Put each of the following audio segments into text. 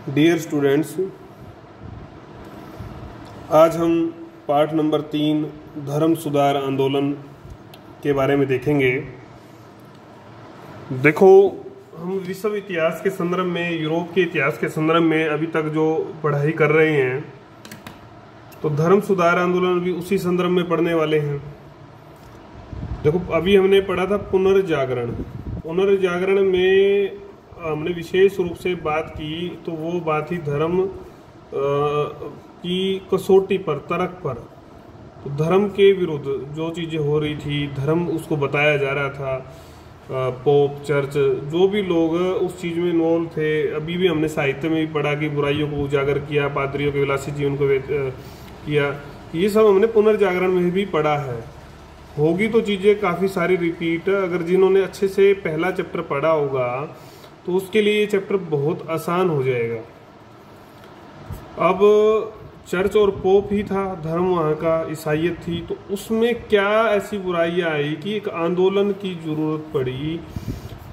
Dear students, आज हम पाठ नंबर 3 धर्म सुधार आंदोलन के बारे में देखेंगे। देखो, हम विश्व इतिहास के संदर्भ में, यूरोप के इतिहास के संदर्भ में अभी तक जो पढ़ाई कर रहे हैं, तो धर्म सुधार आंदोलन भी उसी संदर्भ में पढ़ने वाले हैं। देखो, अभी हमने पढ़ा था पुनर्जागरण। पुनर्जागरण में हमने विशेष रूप से बात की, तो वो बात थी धर्म की कसौटी पर, तर्क पर। तो धर्म के विरुद्ध जो चीज़ें हो रही थी, धर्म उसको बताया जा रहा था। पोप, चर्च, जो भी लोग उस चीज़ में इन्वॉल्व थे। अभी भी हमने साहित्य में भी पढ़ा कि बुराइयों को उजागर किया, पादरियों के विलासी जीवन को किया। ये सब हमने पुनर्जागरण में भी पढ़ा है। होगी तो चीज़ें काफ़ी सारी रिपीट। अगर जिन्होंने अच्छे से पहला चैप्टर पढ़ा होगा तो उसके लिए ये चैप्टर बहुत आसान हो जाएगा। अब चर्च और पोप ही था, धर्म वहाँ का ईसाइयत थी, तो उसमें क्या ऐसी बुराइयां आई कि एक आंदोलन की जरूरत पड़ी।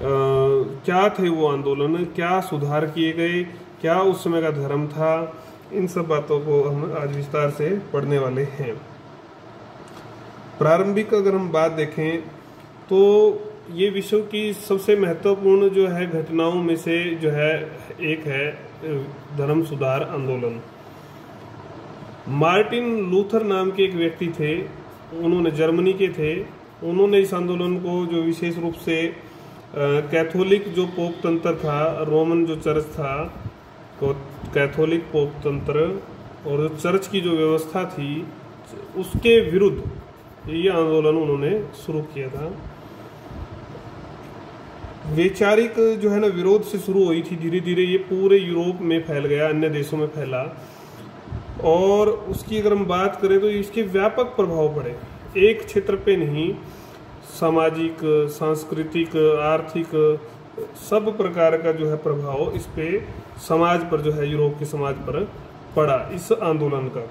क्या थे वो आंदोलन, क्या सुधार किए गए, क्या उस समय का धर्म था, इन सब बातों को हम आज विस्तार से पढ़ने वाले हैं। प्रारंभिक अगर हम बात देखें तो ये विश्व की सबसे महत्वपूर्ण जो है घटनाओं में से जो है एक है धर्म सुधार आंदोलन। मार्टिन लूथर नाम के एक व्यक्ति थे, उन्होंने जर्मनी के थे। उन्होंने इस आंदोलन को जो विशेष रूप से कैथोलिक जो पोप तंत्र था, रोमन जो चर्च था, तो कैथोलिक पोप तंत्र और जो चर्च की जो व्यवस्था थी उसके विरुद्ध ये आंदोलन उन्होंने शुरू किया था। वैचारिक जो है ना विरोध से शुरू हुई थी, धीरे धीरे ये पूरे यूरोप में फैल गया, अन्य देशों में फैला। और उसकी अगर हम बात करें तो इसके व्यापक प्रभाव पड़े, एक क्षेत्र पे नहीं, सामाजिक, सांस्कृतिक, आर्थिक, सब प्रकार का जो है प्रभाव इस पे समाज पर, जो है यूरोप के समाज पर पड़ा इस आंदोलन का।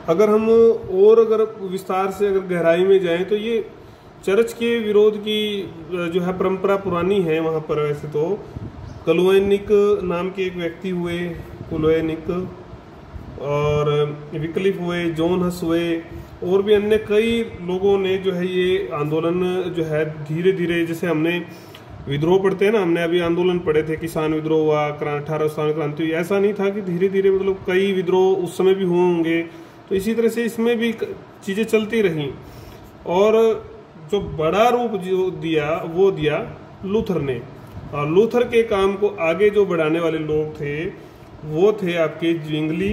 अगर हम और अगर विस्तार से अगर गहराई में जाएं तो ये चर्च के विरोध की जो है परंपरा पुरानी है वहाँ पर। वैसे तो कलुएनिक नाम के एक व्यक्ति हुए, कुलुएनिक, और विक्लिफ हुए, जॉन हस हुए, और भी अन्य कई लोगों ने जो है ये आंदोलन जो है धीरे धीरे, जैसे हमने विद्रोह पढ़ते हैं ना, हमने अभी आंदोलन पढ़े थे, किसान विद्रोह हुआ, 18 स्थान क्रांति हुई। ऐसा नहीं था कि धीरे धीरे, मतलब कई विद्रोह उस समय भी हुए होंगे, तो इसी तरह से इसमें भी चीज़ें चलती रहीं। और जो बड़ा रूप जो दिया वो दिया लूथर ने। और लूथर के काम को आगे जो बढ़ाने वाले लोग थे वो थे आपके zwingli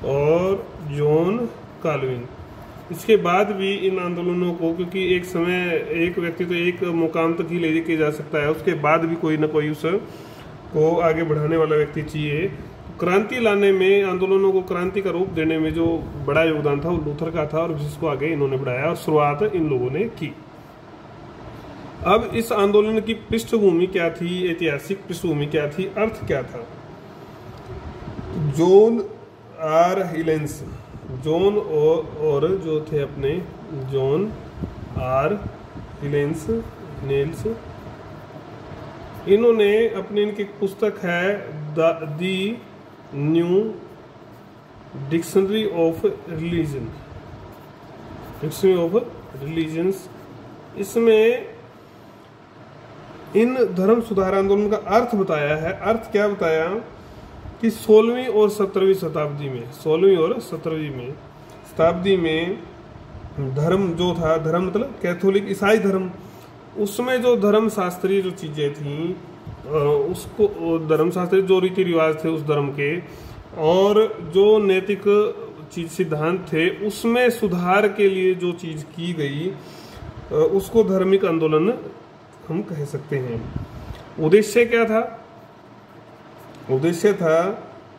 और जॉन काल्विन। इसके बाद भी इन आंदोलनों को, क्योंकि एक समय एक व्यक्ति तो एक मुकाम तक ही ले के जा सकता है, उसके बाद भी कोई ना कोई उस को आगे बढ़ाने वाला व्यक्ति चाहिए। क्रांति लाने में, आंदोलनों को क्रांति का रूप देने में जो बड़ा योगदान था वो लूथर का था, और जिसको आगे इन्होंने बढ़ाया और शुरुआत इन लोगों ने की। अब इस आंदोलन की पृष्ठभूमि क्या थी, ऐतिहासिक पृष्ठभूमि क्या थी, अर्थ क्या था। जॉन आर हिलेंस, जॉन और जो थे अपने जॉन आर हिलेंस, नेल्स, इन्होंने अपनी इनकी पुस्तक है the new dictionary of religion, dictionary of religions, इसमें इन धर्म सुधार आंदोलन का अर्थ बताया है। अर्थ क्या बताया कि 16वीं और 17वीं शताब्दी में, 16वीं और 17वीं शताब्दी में धर्म जो था, धर्म मतलब कैथोलिक ईसाई धर्म, उसमें जो धर्म शास्त्रीय जो चीज़ें थीं, उसको धर्म शास्त्रीय जो रीति रिवाज थे उस धर्म के, और जो नैतिक चीज सिद्धांत थे, उसमें सुधार के लिए जो चीज़ की गई उसको धार्मिक आंदोलन हम कह सकते हैं। उद्देश्य क्या था? उद्देश्य था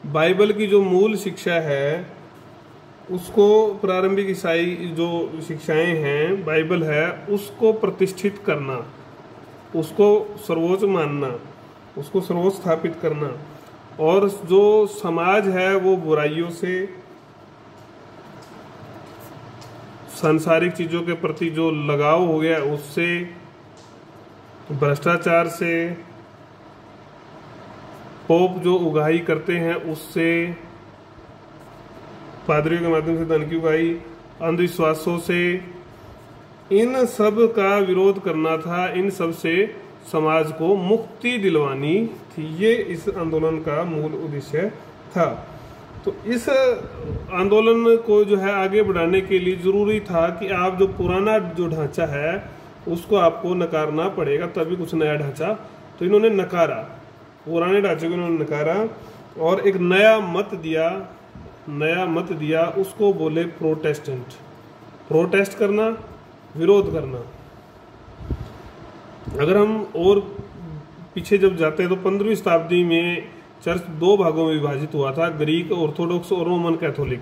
बाइबल की जो मूल शिक्षा है उसको, प्रारंभिक ईसाई जो शिक्षाएं हैं, बाइबल है, उसको प्रतिष्ठित करना, उसको सर्वोच्च मानना, उसको सर्वोच्च स्थापित करना, और जो समाज है वो बुराइयों से, सांसारिक चीज़ों के प्रति जो लगाव हो गया उससे, भ्रष्टाचार से, पोप जो उगाही करते हैं उससे, पादरियों के माध्यम से धन की उगाही, अंधविश्वासों से, इन सब का विरोध करना था, इन सब से समाज को मुक्ति दिलवानी थी। ये इस आंदोलन का मूल उद्देश्य था। तो इस आंदोलन को जो है आगे बढ़ाने के लिए जरूरी था कि आप जो पुराना जो ढांचा है उसको आपको नकारना पड़ेगा, तभी कुछ नया ढांचा। तो इन्होंने नकारा, पुराने ढांचे को इन्होंने नकारा और एक नया मत दिया, उसको बोले प्रोटेस्टेंट। प्रोटेस्ट करना, विरोध करना। अगर हम और पीछे जब जाते हैं तो 15वीं शताब्दी में चर्च दो भागों में विभाजित हुआ था, ग्रीक ऑर्थोडॉक्स और रोमन कैथोलिक।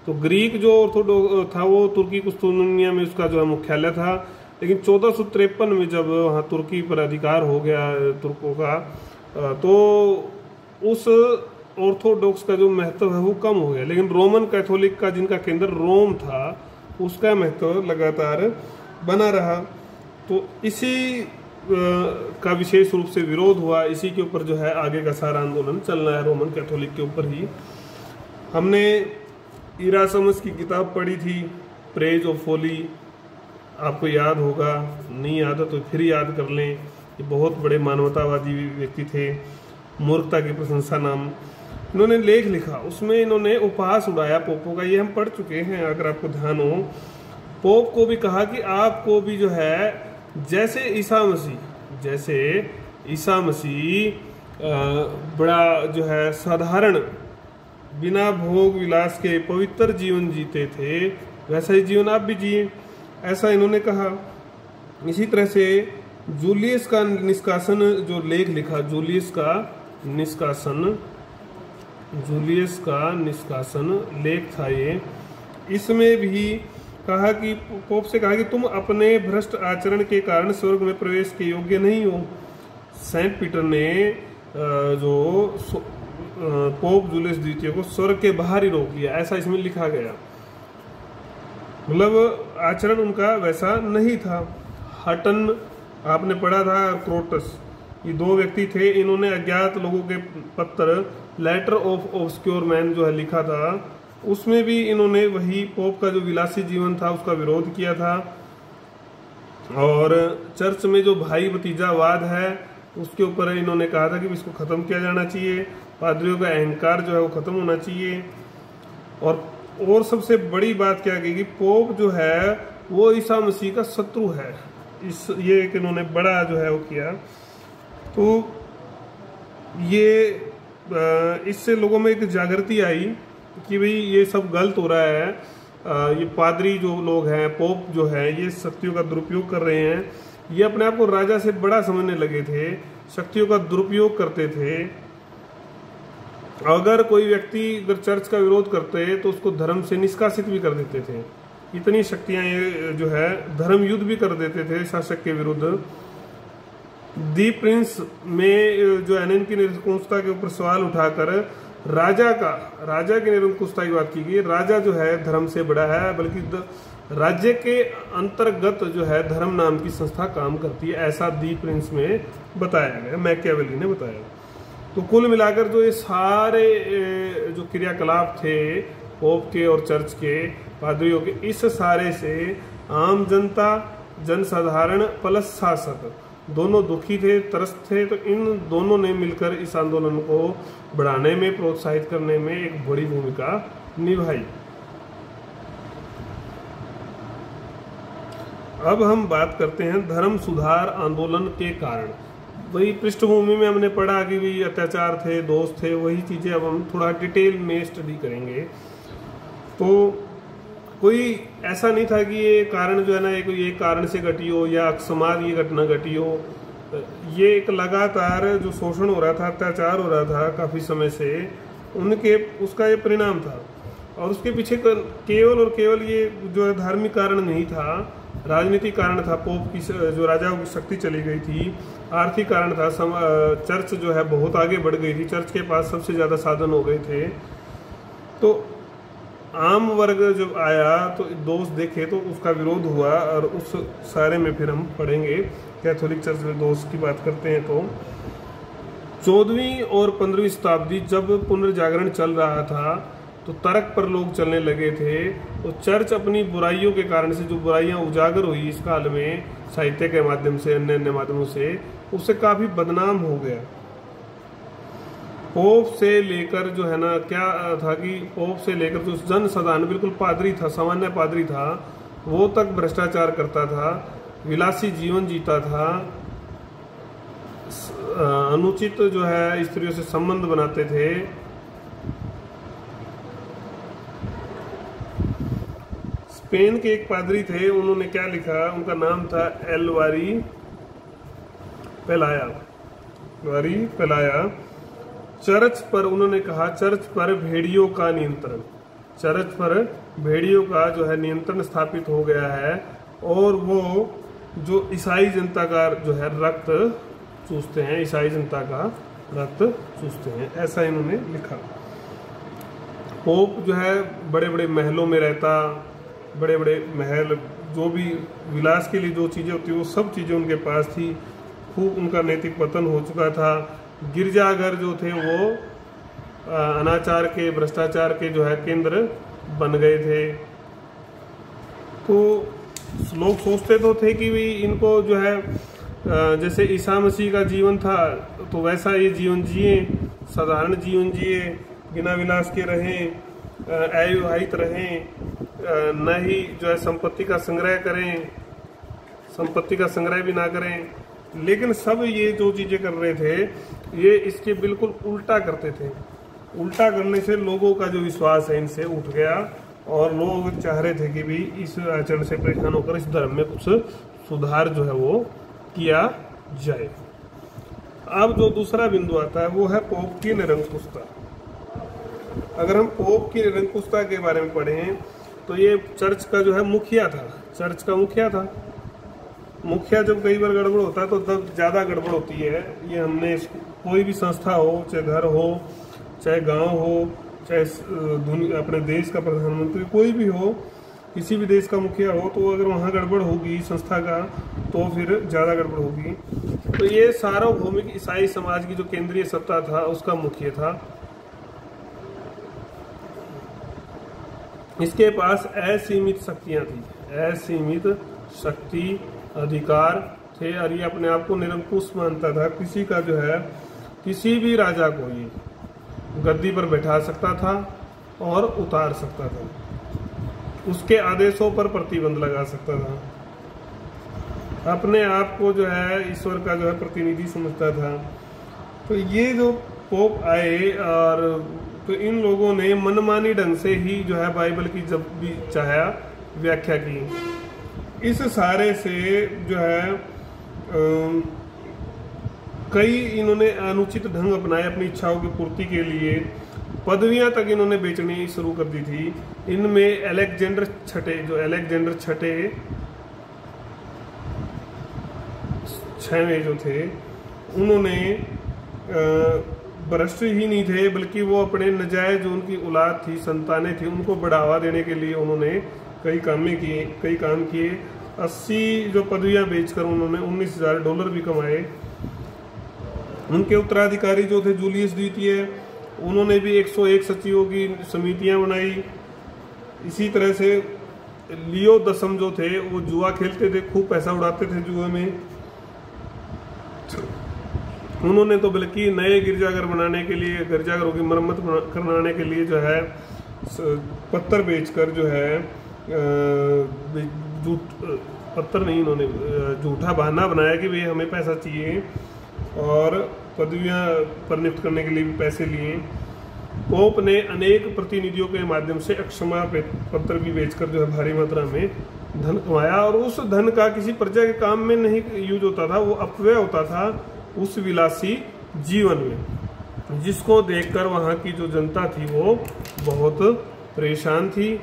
तो ग्रीक जो ऑर्थोडॉक्स था वो तुर्की कुस्तुनिया में उसका जो है मुख्यालय था, लेकिन 1453 में जब वहाँ तुर्की पर अधिकार हो गया तुर्कों का, तो उस ऑर्थोडॉक्स का जो महत्व है वो कम हो गया। लेकिन रोमन कैथोलिक का, जिनका केंद्र रोम था, उसका महत्व लगातार बना रहा। तो इसी का विशेष रूप से विरोध हुआ, इसी के ऊपर जो है आगे का सारा आंदोलन चलना है, रोमन कैथोलिक के ऊपर ही। हमने इरासमस की किताब पढ़ी थी, प्रेज ऑफ फोली, आपको याद होगा, नहीं याद है तो फिर याद कर लें। ये बहुत बड़े मानवतावादी व्यक्ति थे, मूर्खता की प्रशंसा नाम इन्होंने लेख लिखा। उसमें इन्होंने उपहास उड़ाया पोपों का, ये हम पढ़ चुके हैं अगर आपको ध्यान हो। पोप को भी कहा कि आपको भी जो है जैसे ईसा मसीह बड़ा जो है साधारण, बिना भोग विलास के पवित्र जीवन जीते थे, वैसा ही जीवन आप भी जिए, ऐसा इन्होंने कहा। इसी तरह से जूलियस का निष्कासन जो लेख लिखा, जूलियस का निष्कासन लेख था ये, इसमें भी कहा कि पोप से कहा कि तुम अपने भ्रष्ट आचरण के कारण स्वर्ग में प्रवेश के योग्य नहीं हो। सेंट पीटर ने जो पोप जूलियस द्वितीय को स्वर्ग के बाहर ही रोक लिया, ऐसा इसमें लिखा गया। मतलब आचरण उनका वैसा नहीं था। हटन आपने पढ़ा था, क्रोटस, ये दो व्यक्ति थे, इन्होंने अज्ञात लोगों के पत्र लेटर ऑफ ऑब्सक्योर मैन जो है लिखा था, उसमें भी इन्होंने वही पोप का जो विलासी जीवन था उसका विरोध किया था। और चर्च में जो भाई भतीजावाद है उसके ऊपर इन्होंने कहा था कि इसको खत्म किया जाना चाहिए, पादरियों का अहंकार जो है वो खत्म होना चाहिए। और सबसे बड़ी बात क्या कही कि पोप जो है वो ईसा मसीह का शत्रु है। ये एक इन्होंने बड़ा जो है वो किया। तो ये इससे लोगों में एक जागृति आई कि भाई ये सब गलत हो रहा है, ये पादरी जो लोग हैं, पोप जो है, ये शक्तियों का दुरुपयोग कर रहे हैं। ये अपने आप को राजा से बड़ा समझने लगे थे, शक्तियों का दुरुपयोग करते थे। अगर कोई व्यक्ति अगर चर्च का विरोध करते तो उसको धर्म से निष्कासित भी कर देते थे। इतनी शक्तियां ये जो है धर्म युद्ध भी कर देते थे शासक के विरुद्ध। दी प्रिंस में जो एनएन की निरंकुशता के ऊपर सवाल उठाकर राजा की निरंकुशता की बात की गई। राजा जो है धर्म से बड़ा है, बल्कि राज्य के अंतर्गत जो है धर्म नाम की संस्था काम करती है, ऐसा दी प्रिंस में बताया गया, मैकियावेली ने बताया। तो कुल मिलाकर जो ये सारे जो क्रियाकलाप थे पोप के और चर्च के पादरियों के, इस सारे से आम जनता, जनसाधारण प्लस शासक दोनों दुखी थे, त्रस्त थे। तो इन दोनों ने मिलकर इस आंदोलन को बढ़ाने में, प्रोत्साहित करने में एक बड़ी भूमिका निभाई। अब हम बात करते हैं धर्म सुधार आंदोलन के कारण। वही पृष्ठभूमि में हमने पढ़ा कि भी अत्याचार थे, दोष थे, वही चीजें अब हम थोड़ा डिटेल में स्टडी करेंगे। तो कोई ऐसा नहीं था कि ये कारण जो है ना ये कारण से घटी हो या अकस्मात ये घटना घटी हो। ये एक लगातार जो शोषण हो रहा था, अत्याचार हो रहा था काफी समय से, उसका ये परिणाम था। और उसके पीछे केवल और केवल ये जो है धार्मिक कारण नहीं था, राजनीतिक कारण था। पोप की जो राजाओं की शक्ति चली गई थी, आर्थिक कारण था, चर्च जो है बहुत आगे बढ़ गई थी, चर्च के पास सबसे ज्यादा साधन हो गए थे। तो आम वर्ग जब आया तो दोष देखे तो उसका विरोध हुआ, और उस सारे में फिर हम पढ़ेंगे। कैथोलिक चर्च में दोष की बात करते हैं तो 14वीं और 15वीं शताब्दी जब पुनर्जागरण चल रहा था तो तर्क पर लोग चलने लगे थे, तो चर्च अपनी बुराइयों के कारण से, जो बुराइयां उजागर हुई इस काल में साहित्य के माध्यम से, अन्य अन्य माध्यमों से, उससे काफी बदनाम हो गया। पोप से लेकर जो है ना, क्या था कि पोप से लेकर जो जन साधारण बिल्कुल पादरी था, सामान्य पादरी था, वो तक भ्रष्टाचार करता था, विलासी जीवन जीता था, अनुचित जो है स्त्रियों से संबंध बनाते थे। स्पेन के एक पादरी थे, उन्होंने क्या लिखा, उनका नाम था एलवारी पेलाया। चर्च पर उन्होंने कहा, चर्च पर भेड़ियों का नियंत्रण, चर्च पर भेड़ियों का जो है नियंत्रण स्थापित हो गया है, और वो जो ईसाई जनता का जो है रक्त चूसते हैं, ईसाई जनता का रक्त चूसते हैं, ऐसा इन्होंने लिखा। पोप जो है बड़े बड़े महलों में रहता, बड़े बड़े महल, जो भी विलास के लिए जो चीज़ें होती वो सब चीज़ें उनके पास थी। खूब उनका नैतिक पतन हो चुका था। गिरजाघर जो थे वो अनाचार के, भ्रष्टाचार के जो है केंद्र बन गए थे। तो लोग सोचते तो थे कि भाई इनको जो है जैसे ईसा मसीह का जीवन था तो वैसा ये जीवन जिए, साधारण जीवन जिए, बिना विलास के रहें, अविवाहित रहें, न ही जो है संपत्ति का संग्रह करें, संपत्ति का संग्रह भी ना करें। लेकिन सब ये जो चीजें कर रहे थे ये इसके बिल्कुल उल्टा करते थे। उल्टा करने से लोगों का जो विश्वास है इनसे उठ गया और लोग चाह रहे थे कि भी इस आचरण से परेशान होकर इस धर्म में कुछ सुधार जो है वो किया जाए। अब जो दूसरा बिंदु आता है वो है पोप की निरंकुशता। अगर हम पोप की निरंकुशता के बारे में पढ़ें तो ये चर्च का जो है मुखिया था, चर्च का मुखिया था। मुखिया जब कई बार गड़बड़ होता है तो तब ज़्यादा गड़बड़ होती है। ये हमने कोई भी संस्था हो, चाहे घर हो, चाहे गांव हो, चाहे अपने देश का प्रधानमंत्री कोई भी हो, किसी भी देश का मुखिया हो, तो अगर वहाँ गड़बड़ होगी संस्था का तो फिर ज़्यादा गड़बड़ होगी। तो ये सार्वभौमिक ईसाई समाज की जो केंद्रीय सत्ता था उसका मुखिया था। इसके पास असीमित शक्तियाँ थी, असीमित शक्ति, अधिकार थे, और ये अपने आप को निरंकुश मानता था। किसी का जो है, किसी भी राजा को ये गद्दी पर बैठा सकता था और उतार सकता था, उसके आदेशों पर प्रतिबंध लगा सकता था, अपने आप को जो है ईश्वर का जो है प्रतिनिधि समझता था। तो ये जो पोप आए और तो इन लोगों ने मनमानी ढंग से ही जो है बाइबल की जब भी चाहा व्याख्या की। इस सारे से जो है कई इन्होंने अनुचित ढंग अपनाए अपनी इच्छाओं की पूर्ति के लिए। पदवियां तक इन्होंने बेचनी शुरू कर दी थी। इनमें अलेक्जेंडर छठे, जो अलेक्जेंडर छठे जो थे, उन्होंने भ्रष्ट ही नहीं थे बल्कि वो अपने नजायज जो उनकी औलाद थी, संतानें थी, उनको बढ़ावा देने के लिए उन्होंने कई काम किए। 80 जो पदवियां बेचकर उन्होंने $19,000 भी कमाए। उनके उत्तराधिकारी जो थे जूलियस द्वितीय, उन्होंने भी 101 सचिवों की समितियां बनाई। इसी तरह से लियो 10 जो थे वो जुआ खेलते थे, खूब पैसा उड़ाते थे जुए में। उन्होंने तो बल्कि नए गिरजाघर बनाने के लिए, गिरजाघरों की मरम्मत करवाने के लिए जो है पत्थर बेचकर जो है पत्थर नहीं, इन्होंने झूठा बहाना बनाया कि भाई हमें पैसा चाहिए, और पदवियां पर नियुक्त करने के लिए भी पैसे लिए। पोप ने अनेक प्रतिनिधियों के माध्यम से अक्षमा पत्र भी बेचकर जो है भारी मात्रा में धन कमाया, और उस धन का किसी प्रजा के काम में नहीं यूज होता था, वो अपव्यय होता था उस विलासी जीवन में, जिसको देखकर वहाँ की जो जनता थी वो बहुत परेशान थी।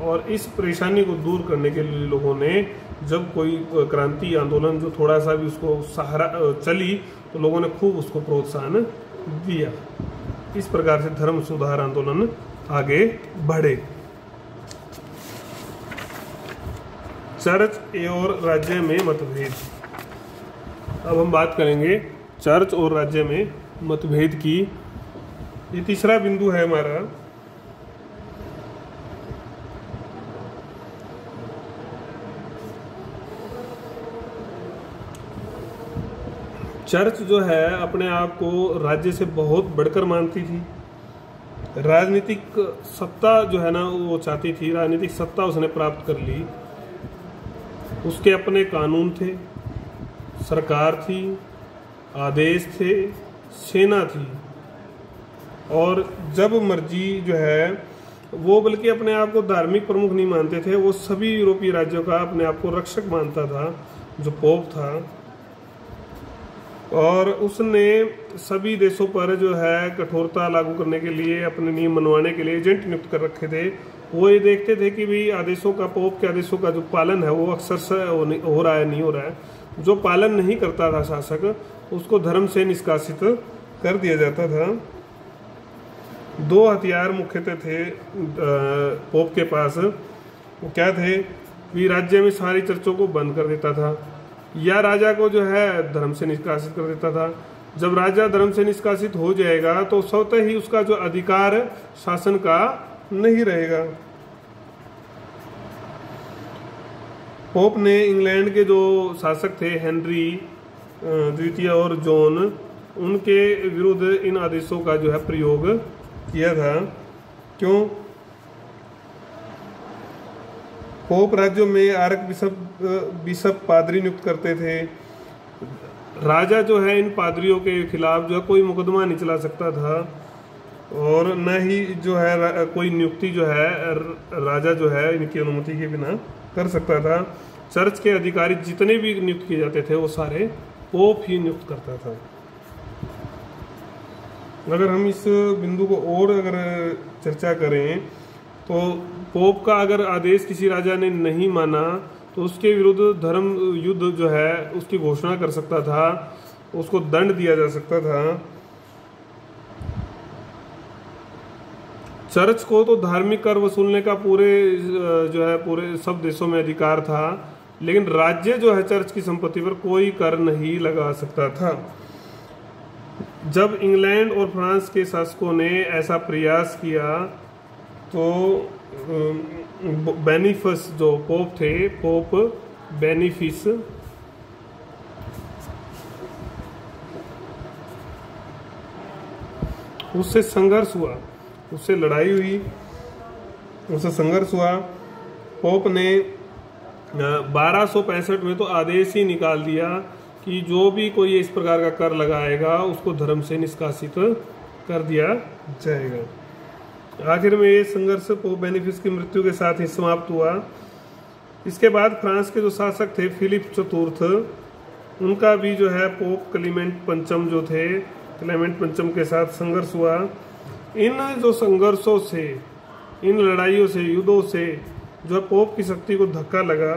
और इस परेशानी को दूर करने के लिए लोगों ने, जब कोई क्रांति आंदोलन जो थोड़ा सा भी उसको सहारा चली, तो लोगों ने खूब उसको प्रोत्साहन दिया। इस प्रकार से धर्म सुधार आंदोलन आगे बढ़े। चर्च और राज्य में मतभेद। अब हम बात करेंगे चर्च और राज्य में मतभेद की। ये तीसरा बिंदु है हमारा। चर्च जो है अपने आप को राज्य से बहुत बढ़कर मानती थी। राजनीतिक सत्ता जो है ना वो चाहती थी, राजनीतिक सत्ता उसने प्राप्त कर ली। उसके अपने कानून थे, सरकार थी, आदेश थे, सेना थी, और जब मर्जी जो है वो, बल्कि अपने आप को धार्मिक प्रमुख नहीं मानते थे, वो सभी यूरोपीय राज्यों का अपने आप को रक्षक मानता था जो पोप था। और उसने सभी देशों पर जो है कठोरता लागू करने के लिए, अपने नियम मनवाने के लिए एजेंट नियुक्त कर रखे थे। वो ये देखते थे कि भाई आदेशों का, पोप के आदेशों का जो पालन है वो अक्सर से हो रहा है, नहीं हो रहा है। जो पालन नहीं करता था शासक, उसको धर्म से निष्कासित कर दिया जाता था। दो हथियार मुख्यतः थे पोप के पास। वो क्या थे? भी राज्य में सारी चर्चों को बंद कर देता था, या राजा को जो है धर्म से निष्कासित कर देता था। जब राजा धर्म से निष्कासित हो जाएगा तो स्वतः ही उसका जो अधिकार शासन का नहीं रहेगा। पोप ने इंग्लैंड के जो शासक थे हेनरी द्वितीय और जॉन, उनके विरुद्ध इन आदेशों का जो है प्रयोग किया था। क्यों? पोप राज्यों में आर्क बिशप पादरी नियुक्त करते थे। राजा जो है इन पादरियों के खिलाफ जो है कोई मुकदमा नहीं चला सकता था, और न ही जो है कोई नियुक्ति जो है राजा जो है इनकी अनुमति के बिना कर सकता था। चर्च के अधिकारी जितने भी नियुक्त किए जाते थे वो सारे पोप ही नियुक्त करता था। अगर हम इस बिंदु को और अगर चर्चा करें तो पोप का अगर आदेश किसी राजा ने नहीं माना तो उसके विरुद्ध धर्म युद्ध जो है उसकी घोषणा कर सकता था, उसको दंड दिया जा सकता था। चर्च को तो धार्मिक कर वसूलने का पूरे सब देशों में अधिकार था, लेकिन राज्य जो है चर्च की संपत्ति पर कोई कर नहीं लगा सकता था। जब इंग्लैंड और फ्रांस के शासकों ने ऐसा प्रयास किया तो बेनिफिस जो पोप थे, पोप बेनिफिस, उससे संघर्ष हुआ, उससे लड़ाई हुई, उससे संघर्ष हुआ। पोप ने 1265 में तो आदेश ही निकाल दिया कि जो भी कोई इस प्रकार का कर लगाएगा उसको धर्म से निष्कासित कर दिया जाएगा। आखिर में ये संघर्ष पोप बेनिफिस की मृत्यु के साथ ही समाप्त हुआ। इसके बाद फ्रांस के जो शासक थे फिलिप चतुर्थ, उनका भी जो है पोप क्लेमेंट पंचम जो थे, क्लेमेंट पंचम के साथ संघर्ष हुआ। इन जो संघर्षों से, इन लड़ाइयों से, युद्धों से जो है पोप की शक्ति को धक्का लगा,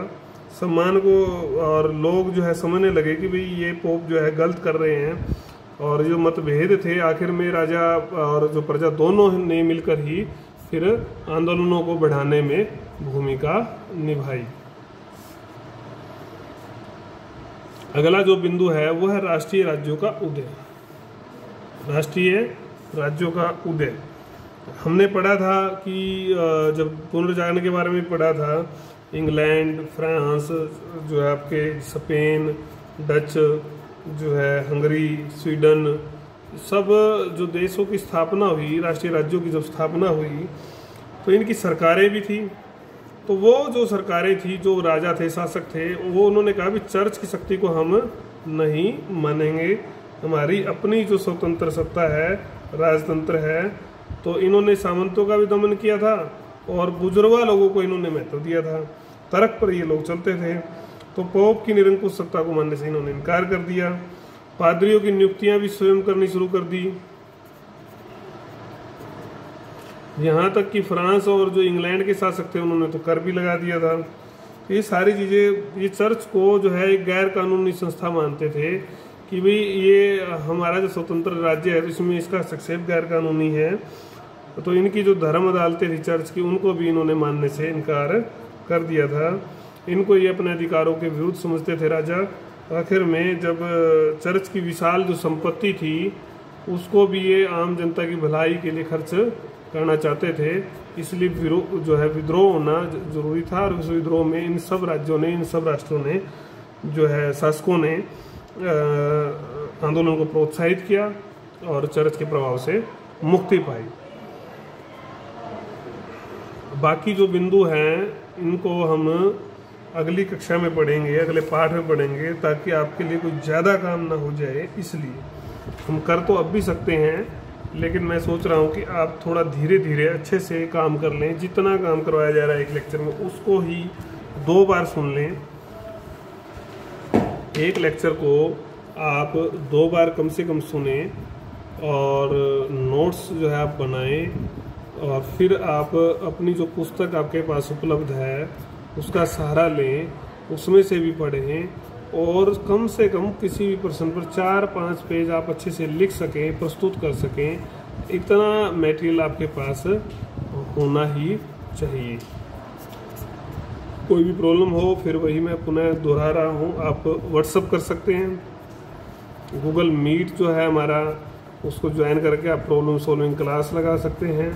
सम्मान को, और लोग जो है समझने लगे कि भाई ये पोप जो है गलत कर रहे हैं। और जो मतभेद थे आखिर में राजा और जो प्रजा दोनों ने मिलकर ही फिर आंदोलनों को बढ़ाने में भूमिका निभाई। अगला जो बिंदु है वो है राष्ट्रीय राज्यों का उदय। राष्ट्रीय राज्यों का उदय हमने पढ़ा था कि जब पुनर्जागरण के बारे में पढ़ा था, इंग्लैंड, फ्रांस, जो है आपके स्पेन, डच, जो है हंगरी, स्वीडन, सब जो देशों की स्थापना हुई, राष्ट्रीय राज्यों की जब स्थापना हुई तो इनकी सरकारें भी थी। तो वो जो सरकारें थी, जो राजा थे, शासक थे, वो उन्होंने कहा भी चर्च की शक्ति को हम नहीं मानेंगे, हमारी अपनी जो स्वतंत्र सत्ता है, राजतंत्र है। तो इन्होंने सामंतों का भी दमन किया था और बुजुर्गा लोगों को इन्होंने महत्व दिया था। तर्क पर ये लोग चलते थे। तो पोप की निरंकुश सत्ता को मानने से इन्होंने इनकार कर दिया। पादरियों की नियुक्तियां भी स्वयं करनी शुरू कर दी। यहाँ तक कि फ्रांस और जो इंग्लैंड के शासक थे उन्होंने तो कर भी लगा दिया था। ये सारी चीज़ें, ये चर्च को जो है एक गैर कानूनी संस्था मानते थे कि भाई ये हमारा जो स्वतंत्र राज्य है इसमें इसका हस्तक्षेप गैर कानूनी है। तो इनकी जो धर्म अदालतें थी चर्च की, उनको भी इन्होंने मानने से इनकार कर दिया था। इनको ये अपने अधिकारों के विरुद्ध समझते थे राजा। आखिर में जब चर्च की विशाल जो संपत्ति थी उसको भी ये आम जनता की भलाई के लिए खर्च करना चाहते थे, इसलिए विद्रोह होना जरूरी था। और उस विद्रोह में इन सब राज्यों ने, इन सब राष्ट्रों ने शासकों ने आंदोलन को प्रोत्साहित किया और चर्च के प्रभाव से मुक्ति पाई। बाकी जो बिंदु हैं इनको हम अगली कक्षा में पढ़ेंगे, अगले पाठ में पढ़ेंगे, ताकि आपके लिए कोई ज़्यादा काम ना हो जाए। इसलिए हम कर तो अब भी सकते हैं, लेकिन मैं सोच रहा हूँ कि आप थोड़ा धीरे धीरे अच्छे से काम कर लें। जितना काम करवाया जा रहा है एक लेक्चर में उसको ही 2 बार सुन लें। एक लेक्चर को आप 2 बार कम से कम सुने और नोट्स जो है आप बनाएं, और फिर आप अपनी जो पुस्तक आपके पास उपलब्ध है उसका सहारा लें, उसमें से भी पढ़ें, और कम से कम किसी भी प्रश्न पर 4-5 पेज आप अच्छे से लिख सकें, प्रस्तुत कर सकें। इतना मटेरियल आपके पास होना ही चाहिए। कोई भी प्रॉब्लम हो फिर वही मैं पुनः दोहरा रहा हूँ, आप व्हाट्सअप कर सकते हैं। गूगल मीट जो है हमारा, उसको ज्वाइन करके आप प्रॉब्लम सॉल्विंग क्लास लगा सकते हैं।